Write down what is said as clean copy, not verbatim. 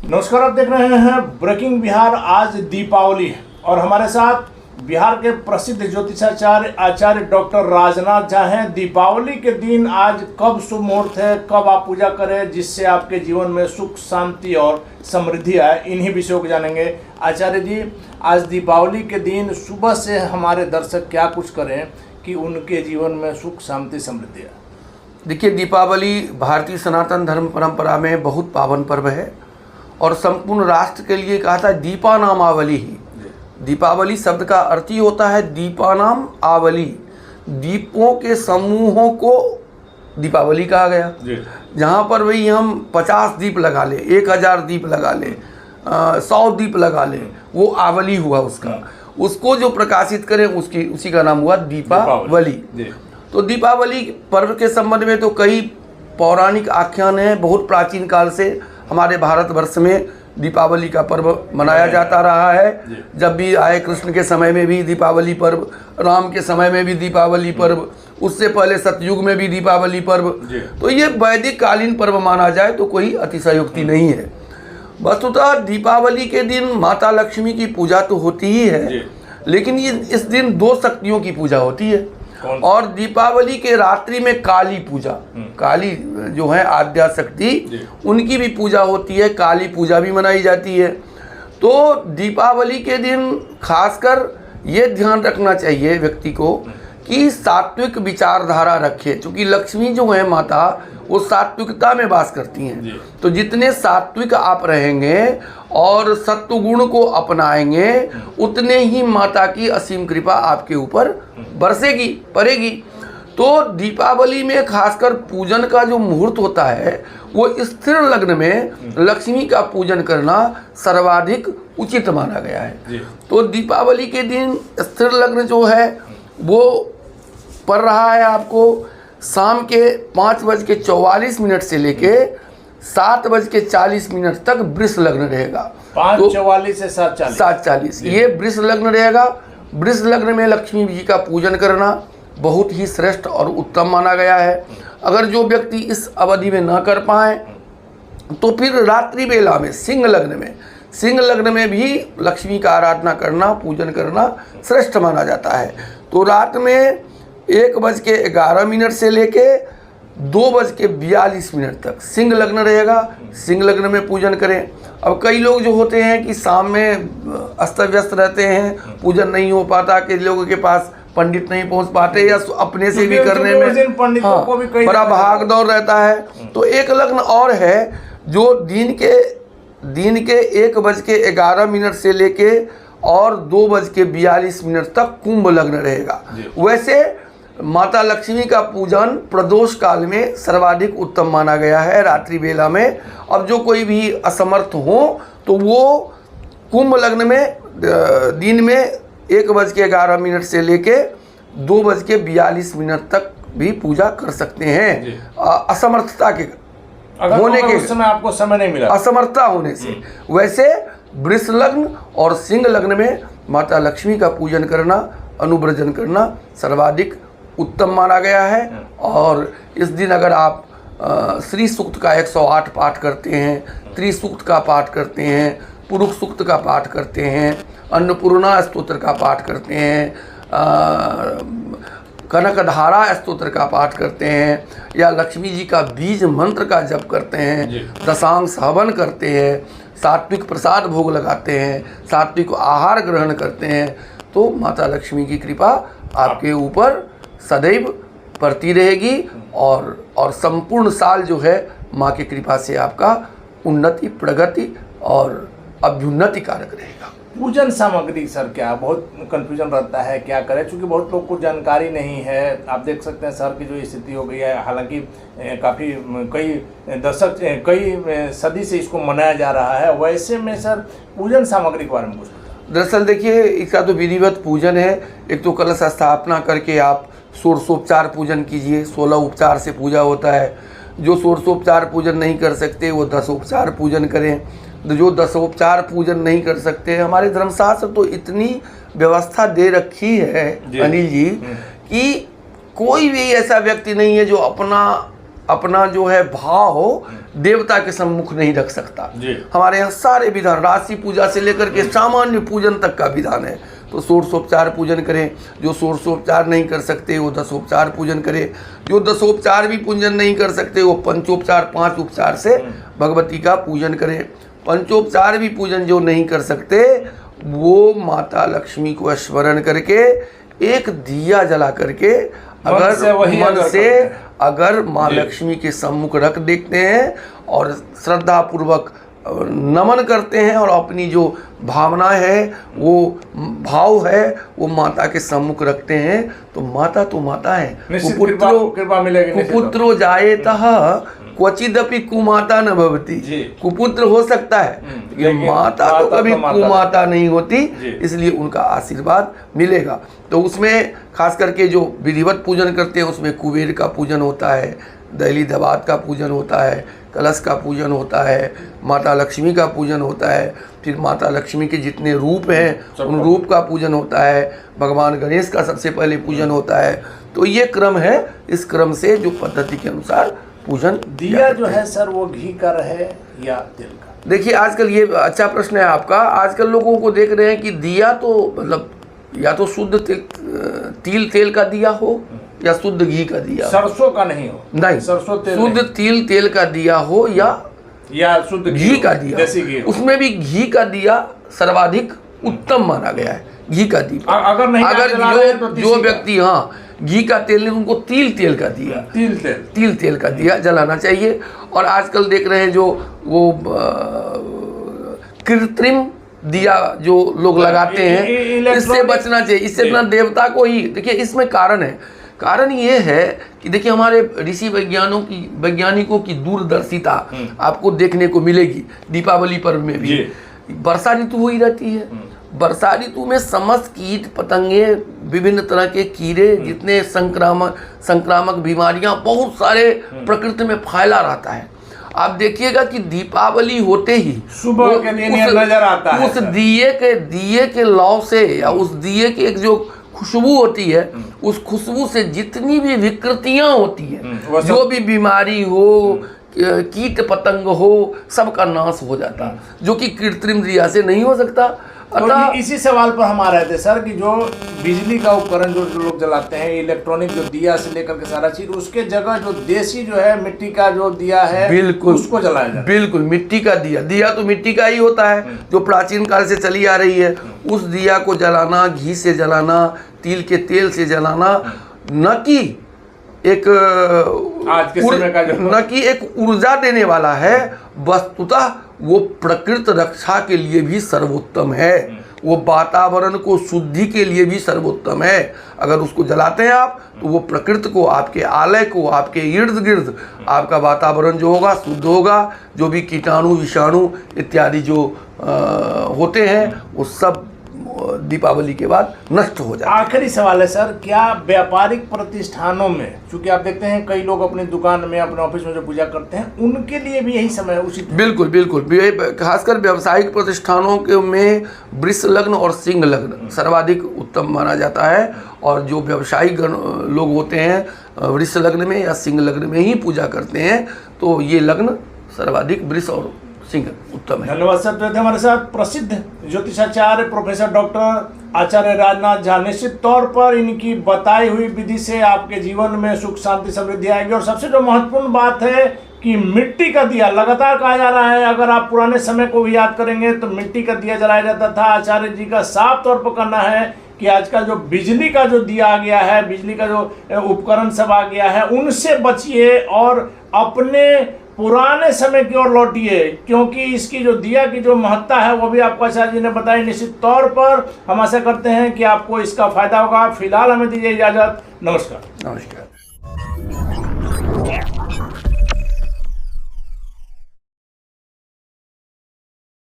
नमस्कार, आप देख रहे हैं ब्रेकिंग बिहार। आज दीपावली है और हमारे साथ बिहार के प्रसिद्ध ज्योतिषाचार्य आचार्य डॉक्टर राजनाथ झा हैं। दीपावली के दिन आज कब शुभ मुहूर्त है, कब आप पूजा करें जिससे आपके जीवन में सुख शांति और समृद्धि आए, इन्हीं विषयों को जानेंगे। आचार्य जी, आज दीपावली के दिन सुबह से हमारे दर्शक क्या कुछ करें कि उनके जीवन में सुख शांति समृद्धि आए? देखिए, दीपावली भारतीय सनातन धर्म परंपरा में बहुत पावन पर्व है और संपूर्ण राष्ट्र के लिए कहा था दीपानाम आवली ही। दीपावली शब्द का अर्थ ही होता है दीपानाम आवली, दीपों के समूहों को दीपावली कहा गया। जहाँ पर वही हम 50 दीप लगा लें, 1000 दीप लगा लें, 100 दीप लगा लें, वो आवली हुआ उसका। उसको जो प्रकाशित करें उसी का नाम हुआ दीपावली। तो दीपावली पर्व के संबंध में तो कई पौराणिक आख्यान हैं। बहुत प्राचीन काल से हमारे भारतवर्ष में दीपावली का पर्व मनाया जाता रहा है। जब भी आए, कृष्ण के समय में भी दीपावली पर्व, राम के समय में भी दीपावली पर्व, उससे पहले सतयुग में भी दीपावली पर्व। तो ये वैदिक कालीन पर्व माना जाए तो कोई अतिशयोक्ति नहीं है। वस्तुतः दीपावली के दिन माता लक्ष्मी की पूजा तो होती ही है, लेकिन ये इस दिन 2 शक्तियों की पूजा होती है। और दीपावली के रात्रि में काली पूजा, काली जो है आद्या शक्ति, उनकी भी पूजा होती है, काली पूजा भी मनाई जाती है। तो दीपावली के दिन खासकर ये ध्यान रखना चाहिए व्यक्ति को कि सात्विक विचारधारा रखे, क्योंकि लक्ष्मी जो है माता, वो सात्विकता में वास करती हैं। तो जितने सात्विक आप रहेंगे और सत्वगुण को अपनाएंगे, उतने ही माता की असीम कृपा आपके ऊपर बरसेगी, पड़ेगी। तो दीपावली में खासकर पूजन का जो मुहूर्त होता है, वो स्थिर लग्न में लक्ष्मी का पूजन करना सर्वाधिक उचित माना गया है। तो दीपावली के दिन स्थिर लग्न जो है वो पड़ रहा है आपको शाम के 5:44 से लेके 7:40 तक वृष लग्न रहेगा। 5:44 से 7:40 ये वृष लग्न रहेगा। वृष लग्न में लक्ष्मी जी का पूजन करना बहुत ही श्रेष्ठ और उत्तम माना गया है। अगर जो व्यक्ति इस अवधि में न कर पाए तो फिर रात्रि बेला में सिंह लग्न में भी लक्ष्मी का आराधना करना, पूजन करना श्रेष्ठ माना जाता है। तो रात में 1:11 से लेके 2:42 तक सिंह लग्न रहेगा। सिंह लग्न में पूजन करें। अब कई लोग जो होते हैं कि शाम में अस्त व्यस्त रहते हैं, पूजन नहीं हो पाता, कि लोगों के पास पंडित नहीं पहुंच पाते या अपने से भी करने में बड़ा भाग दौड़ रहता है। तो एक लग्न और है जो दिन के 1:11 से लेके और 2:42 तक कुंभ लग्न रहेगा। वैसे माता लक्ष्मी का पूजन प्रदोष काल में सर्वाधिक उत्तम माना गया है, रात्रि बेला में। अब जो कोई भी असमर्थ हो तो वो कुंभ लग्न में दिन में 1:11 से लेके 2:42 तक भी पूजा कर सकते हैं। असमर्थता के होने के समय आपको समय नहीं मिला, असमर्थता होने से। वैसे वृष लग्न और सिंह लग्न में माता लक्ष्मी का पूजन करना, अनुव्रजन करना सर्वाधिक उत्तम माना गया है। और इस दिन अगर आप श्री सूक्त का 108 पाठ करते हैं, त्रिसूक्त का पाठ करते हैं, पुरुष सूक्त का पाठ करते हैं, अन्नपूर्णा स्तोत्र का पाठ करते हैं, कनकधारा स्तोत्र का पाठ करते हैं, या लक्ष्मी जी का बीज मंत्र का जप करते हैं, दशांश हवन करते हैं, सात्विक प्रसाद भोग लगाते हैं, सात्विक आहार ग्रहण करते हैं, तो माता लक्ष्मी की कृपा आपके ऊपर सदैव बढ़ती रहेगी और संपूर्ण साल जो है माँ की कृपा से आपका उन्नति, प्रगति और अभ्युन्नति कारक रहेगा। पूजन सामग्री सर क्या, बहुत कन्फ्यूजन रहता है, क्या करें, क्योंकि बहुत लोग को जानकारी नहीं है। आप देख सकते हैं शहर की जो स्थिति हो गई है, हालांकि काफ़ी कई सदी से इसको मनाया जा रहा है। वैसे में सर पूजन सामग्री के बारे में कुछ बताएं। दरअसल देखिए, इसका तो विधिवत पूजन है। एक तो कलश स्थापना करके आप षोडशोपचार पूजन कीजिए। 16 उपचार से पूजा होता है। जो षोडशोपचार पूजन नहीं कर सकते वो 10 पूजन करें। जो 10 पूजन नहीं कर सकते, हमारे धर्मशास्त्र तो इतनी व्यवस्था दे रखी है अनिल जी कि कोई भी ऐसा व्यक्ति नहीं है जो अपना अपना जो है भाव देवता के सम्मुख नहीं रख सकता। जी। हमारे यहाँ सारे विधान, राशि पूजा से लेकर के सामान्य पूजन तक का विधान है। तो षोडशोपचार पूजन करें, जो षोडशोपचार नहीं कर सकते वो दशोपचार पूजन करें, जो दशोपचार भी पूजन नहीं कर सकते वो पंचोपचार 5 उपचार से भगवती का पूजन करें। पंचोपचार भी पूजन जो नहीं कर सकते वो माता लक्ष्मी को स्मरण करके एक दिया जला करके अगर माँ लक्ष्मी के सम्मुख रख देखते हैं और श्रद्धा पूर्वक नमन करते हैं और अपनी जो भावना है वो भाव है वो माता के सम्मुख रखते हैं तो माता है। कृपा मिलेगी। कुपुत्रो जायेतः क्वचिदपि कुमाता न भवति। कुपुत्र हो सकता है ये माता तो कभी कुमाता नहीं होती, इसलिए उनका आशीर्वाद मिलेगा। तो उसमें खास करके जो विधिवत पूजन करते हैं उसमें कुबेर का पूजन होता है, दैली दबात का पूजन होता है, कलश का पूजन होता है, माता लक्ष्मी का पूजन होता है, फिर माता लक्ष्मी के जितने रूप हैं उन रूप का पूजन होता है, भगवान गणेश का सबसे पहले पूजन होता है। तो ये क्रम है, इस क्रम से जो पद्धति के अनुसार पूजन। दिया जो है सर वो घी का रहे या तेल का? देखिए आजकल ये अच्छा प्रश्न है आपका। आजकल लोगों को देख रहे हैं कि दिया तो मतलब या तो शुद्ध तिल तेल का दिया हो या शुद्ध घी का दिया, सरसों का नहीं हो, नहीं सरसों तेल शुद्ध तिल तेल का दिया हो या शुद्ध घी का दिया, देसी घी। उसमें भी घी का दिया सर्वाधिक उत्तम माना गया है। घी का दीपक अगर जो व्यक्ति घी का तेल नहीं उनको तिल का दिया, तिल तेल का दिया जलाना चाहिए। और आजकल देख रहे हैं जो वो कृत्रिम दिया जो लोग लगाते हैं, इससे बचना चाहिए। इससे अपना देवता को ही देखिए, इसमें कारण ये है कि देखिए हमारे ऋषि वैज्ञानिकों की दूरदर्शिता आपको देखने को मिलेगी। दीपावली पर्व में भी वर्षा ऋतु हो ही रहती है। वर्षा ऋतु में समस्त कीट पतंगे, विभिन्न तरह के कीड़े, जितने संक्रामक बीमारियां बहुत सारे प्रकृति में फैला रहता है। आप देखिएगा कि दीपावली होते ही सुबह के दिन नजर आता है उस दिए के लौ से या उस दिए की एक जो खुशबू होती है, उस खुशबू से जितनी भी विकृतियां होती हैं, जो भी बीमारी हो, कीट पतंग हो, सबका नाश हो जाता, जो कि कृत्रिम दिया से नहीं हो सकता। तो इसी सवाल पर हम आ रहे थे सर कि जो बिजली का उपकरण जो लोग जलाते हैं, इलेक्ट्रॉनिक जो दिया से लेकर के सारा चीज, उसके जगह जो देसी जो है मिट्टी का जो दिया है बिल्कुल उसको जलाया जाए। बिल्कुल मिट्टी का दिया तो मिट्टी का ही होता है, जो प्राचीन काल से चली आ रही है। उस दिया को जलाना, घी से जलाना, तिल के तेल से जलाना, न कि एक ऊर्जा देने वाला है, वस्तुतः वो प्रकृति रक्षा के लिए भी सर्वोत्तम है, वो वातावरण को शुद्धि के लिए भी सर्वोत्तम है। अगर उसको जलाते हैं आप तो वो प्रकृति को, आपके आलय को, आपके इर्द गिर्द आपका वातावरण जो होगा शुद्ध होगा। जो भी कीटाणु विषाणु इत्यादि जो होते हैं वो सब दीपावली के बाद नष्ट हो जाए। आखिरी सवाल है सर, क्या व्यापारिक प्रतिष्ठानों में, चूंकि आप देखते हैं कई लोग अपनी दुकान में, अपने ऑफिस में जो पूजा करते हैं, उनके लिए भी यही समय उचित? बिल्कुल। खासकर व्यावसायिक प्रतिष्ठानों के में वृष लग्न और सिंह लग्न सर्वाधिक उत्तम माना जाता है। और जो व्यवसायिक लोग होते हैं वृष लग्न में या सिंह लग्न में ही पूजा करते हैं, तो ये लग्न सर्वाधिक वृष और सिंह उत्तम है। धन्यवाद सर। तो हमारे साथ प्रसिद्ध ज्योतिषाचार्य प्रोफेसर डॉक्टर आचार्य राजनाथ झा। निश्चित तौर पर इनकी बताई हुई विधि से आपके जीवन में सुख शांति समृद्धि आएगी। और सबसे जो महत्वपूर्ण बात है कि मिट्टी का दिया, लगातार कहा जा रहा है, अगर आप पुराने समय को भी याद करेंगे तो मिट्टी का दिया जलाया जाता था। आचार्य जी का साफ तौर पर कहना है कि आजकल जो बिजली का जो दिया आ गया है, बिजली का जो उपकरण सब आ गया है, उनसे बचिए और अपने पुराने समय की ओर लौटिए, क्योंकि इसकी जो दिया की जो महत्ता है वो भी आपको आचार्य जी ने बताई। निश्चित तौर पर हम आशा करते हैं कि आपको इसका फायदा होगा। फिलहाल हमें दीजिए इजाजत। नमस्कार।